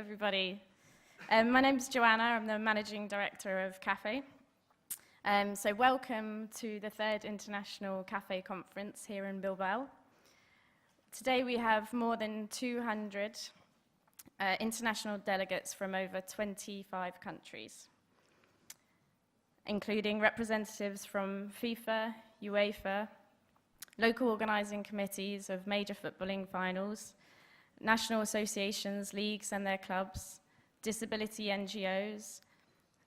everybody. My name's Joanna. I'm the Managing Director of Cafe. So welcome to the 3rd International Cafe Conference here in Bilbao. Today we have more than 200 international delegates from over 25 countries, including representatives from FIFA, UEFA, local organising committees of major footballing finals, national associations, leagues and their clubs, disability NGOs,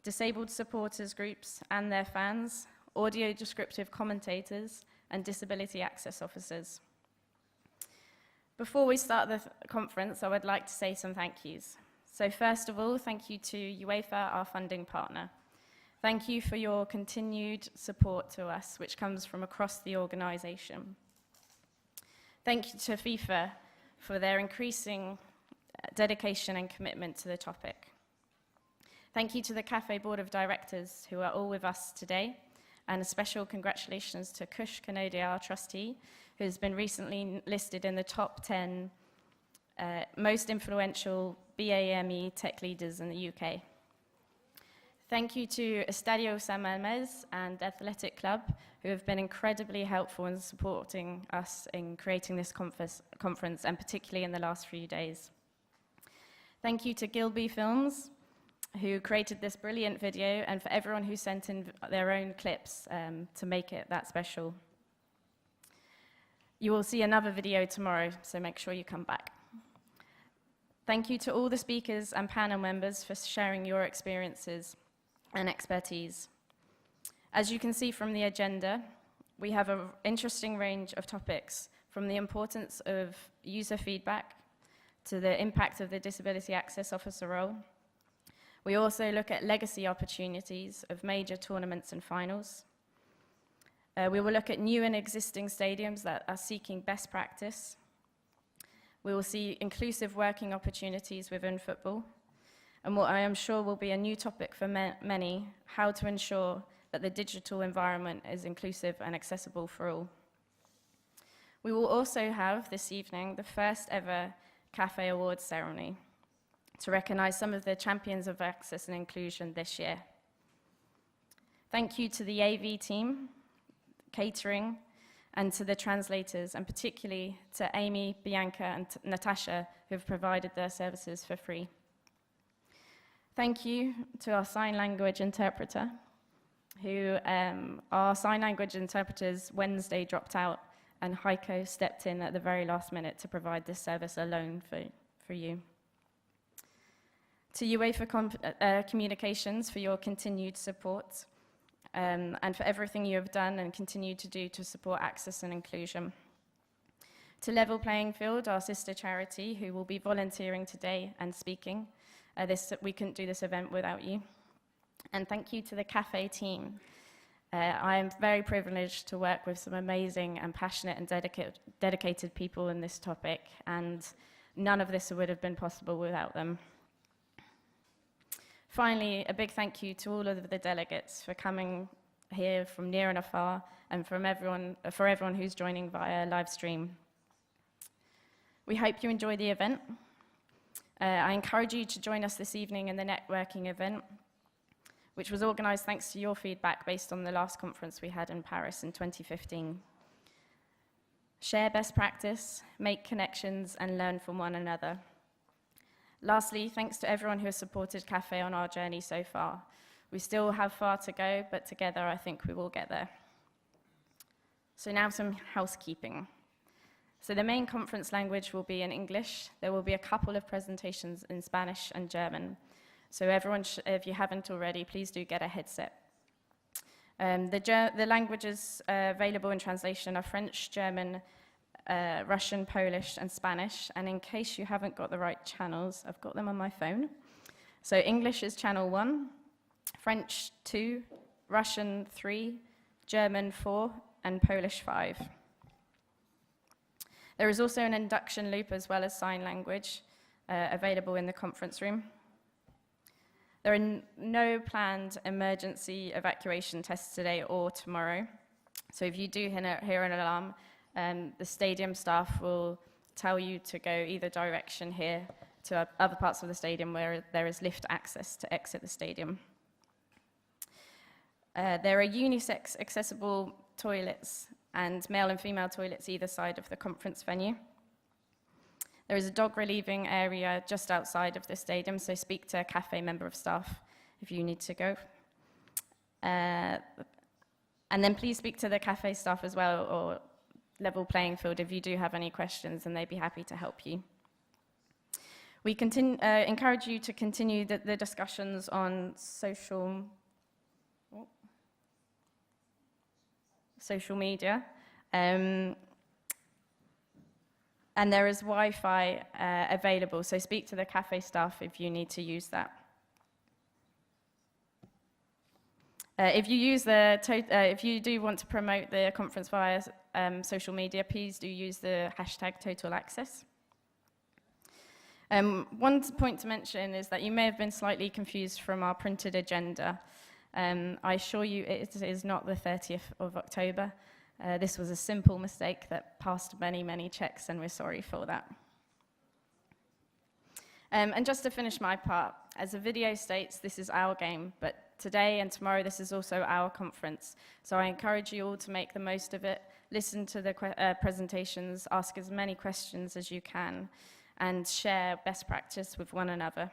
disabled supporters groups and their fans, audio descriptive commentators, and disability access officers. Before we start the conference, I would like to say some thank yous. So first of all, thank you to UEFA, our funding partner. Thank you for your continued support to us, which comes from across the organisation. Thank you to FIFA for their increasing dedication and commitment to the topic. Thank you to the Cafe Board of Directors who are all with us today, and a special congratulations to Kush Kanodia, our trustee, who has been recently listed in the top 10 most influential BAME tech leaders in the UK. Thank you to Estadio San Mamés and Athletic Club, who have been incredibly helpful in supporting us in creating this conference, and particularly in the last few days. Thank you to Gilby Films, who created this brilliant video, and for everyone who sent in their own clips to make it that special. You will see another video tomorrow, so make sure you come back. Thank you to all the speakers and panel members for sharing your experiences and expertise. As you can see from the agenda, we have an interesting range of topics, from the importance of user feedback to the impact of the Disability Access Officer role. We also look at legacy opportunities of major tournaments and finals. We will look at new and existing stadiums that are seeking best practice. We will see inclusive working opportunities within football, and what I am sure will be a new topic for many, how to ensure that the digital environment is inclusive and accessible for all. We will also have this evening the first ever Cafe Awards ceremony to recognise some of the champions of access and inclusion this year. Thank you to the AV team, catering, and to the translators, and particularly to Amy, Bianca, and Natasha, who have provided their services for free. Thank you to our sign language interpreter, who our sign language interpreters Wednesday dropped out, and Heiko stepped in at the very last minute to provide this service alone for you. To UEFA Communications for your continued support, and for everything you have done and continue to do to support access and inclusion. To Level Playing Field, our sister charity, who will be volunteering today and speaking. We couldn't do this event without you. And thank you to the Cafe team. I am very privileged to work with some amazing and passionate and dedicated people in this topic, and none of this would have been possible without them. Finally, a big thank you to all of the delegates for coming here from near and afar, and for everyone who's joining via live stream. We hope you enjoy the event. I encourage you to join us this evening in the networking event, which was organised thanks to your feedback based on the last conference we had in Paris in 2015. Share best practice, make connections, and learn from one another. Lastly, thanks to everyone who has supported Cafe on our journey so far. We still have far to go, but together I think we will get there. So now some housekeeping. So the main conference language will be in English. There will be a couple of presentations in Spanish and German. So everyone, if you haven't already, please do get a headset. The languages available in translation are French, German, Russian, Polish, and Spanish. And in case you haven't got the right channels, I've got them on my phone. So English is channel 1, French 2, Russian 3, German 4, and Polish 5. There is also an induction loop as well as sign language available in the conference room. There are no planned emergency evacuation tests today or tomorrow. So if you do hear an alarm, the stadium staff will tell you to go either direction here to other parts of the stadium where there is lift access to exit the stadium. There are unisex accessible toilets and male and female toilets either side of the conference venue. There is a dog relieving area just outside of the stadium, so speak to a cafe member of staff if you need to go. And then please speak to the cafe staff as well, or level playing field if you do have any questions, and they'd be happy to help you. We encourage you to continue the discussions on social media. And there is Wi-Fi available, so speak to the cafe staff if you need to use that. If you do want to promote the conference via social media, please do use the hashtag #TotalAccess. One point to mention is that you may have been slightly confused from our printed agenda. I assure you it is not the 30th of October. This was a simple mistake that passed many, many checks, and we're sorry for that. And just to finish my part, as the video states, this is our game, but today and tomorrow this is also our conference. So I encourage you all to make the most of it, listen to the presentations, ask as many questions as you can, and share best practice with one another.